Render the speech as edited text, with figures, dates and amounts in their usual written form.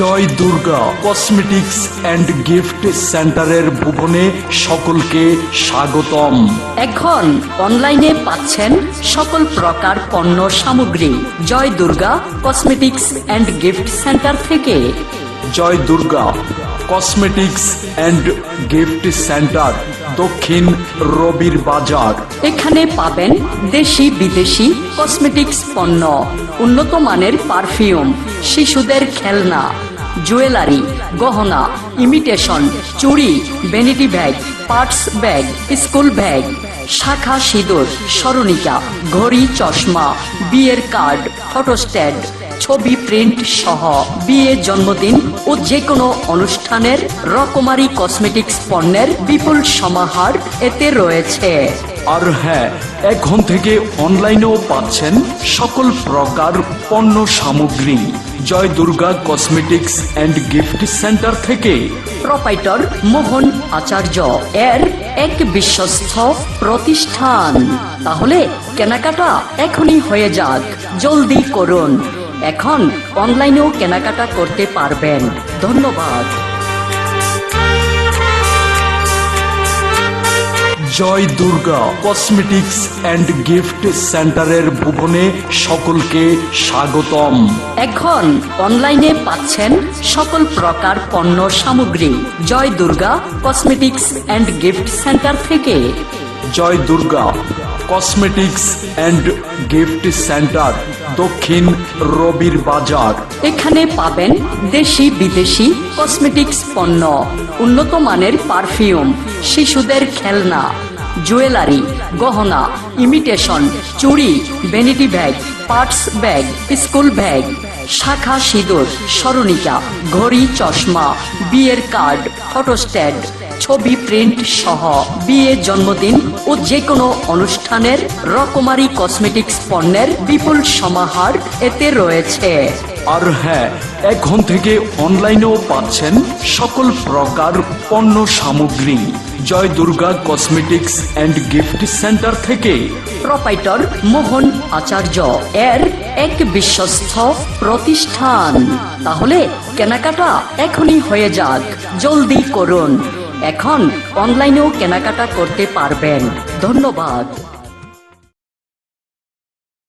Joy Durga cosmetics and gift সেন্টারের ভুবনে সকলকে স্বাগতম। এখন অনলাইনে পাচ্ছেন সকল প্রকার পণ্য সামগ্রী Joy Durga cosmetics and gift centre থেকে। Joy Durga cosmetics and gift centre, Dakshin Rabir বাজার। এখানে পাবেন দেশি বিদেশি কসমেটিক্স পণ্য, উন্নত মানের পারফিউম, শিশুদের খেলনা, জুয়েলারি, গহনা, ইমিটেশন, চুড়ি, vanity bag, parts bag, school bag, শাখা সিঁদুর, স্মরণিকা, ঘড়ি, চশমা, বিয়ের কার্ড, ফটোস্ট্যাট, ছবি প্রিন্ট সহ বিয়ে, জন্মদিন ও যে কোনো অনুষ্ঠানের রকমারি কসমেটিক্স পণ্যের বিপুল সমাহার এতে রয়েছে। আর হ্যাঁ, এখন থেকে অনলাইনেও পাচ্ছেন সকল প্রকার পণ্য সামগ্রী Joy Durga cosmetics and gift centre থেকে। প্রোপাইটর মোহন আচার্য এর এক বিশ্বস্ত প্রতিষ্ঠান। তাহলে কেনাকাটা এখনই হয়ে যাক, জলদি করুন। এখন অনলাইনেও কেনাকাটা করতে পারবেন। ধন্যবাদ। জয় দুর্গা কসমেটিক্স অ্যান্ড গিফট সেন্টারের ভুবনে সকলকে স্বাগতম। এখন অনলাইনে পাচ্ছেন সকল প্রকার পণ্য সামগ্রী Joy Durga cosmetics and gift centre থেকে। Joy Durga cosmetics and gift centre, Dakshin Rabir বাজার। এখানে পাবেন দেশি বিদেশি কসমেটিক্স পণ্য, উন্নত মানের পারফিউম, শিশুদের খেলনা, জুয়েলারি, গহনা, ইমিটেশন, চুড়ি, vanity bag, parts bag, school bag, শাখা সিঁদুর, স্মরণিকা, ঘড়ি, চশমা, বিয়ের কার্ড, ফটোস্ট্যাট, ছবি প্রিন্ট সহ বিয়ে, জন্মদিন ও যে কোনো অনুষ্ঠানের রকমারি কসমেটিক্স পণ্যের বিপুল সমাহার এতে রয়েছে। আর হ্যাঁ, এখন থেকে অনলাইনেও পাচ্ছেন সকল প্রকার পণ্য সামগ্রী Joy Durga cosmetics and gift centre থেকে। প্রোপাইটর মোহন আচার্য এর এক বিশ্বস্ত প্রতিষ্ঠান। তাহলে কেনাকাটা এখনই হয়ে যাক, জলদি করুন। এখন অনলাইনেও কেনাকাটা করতে পারবেন। ধন্যবাদ।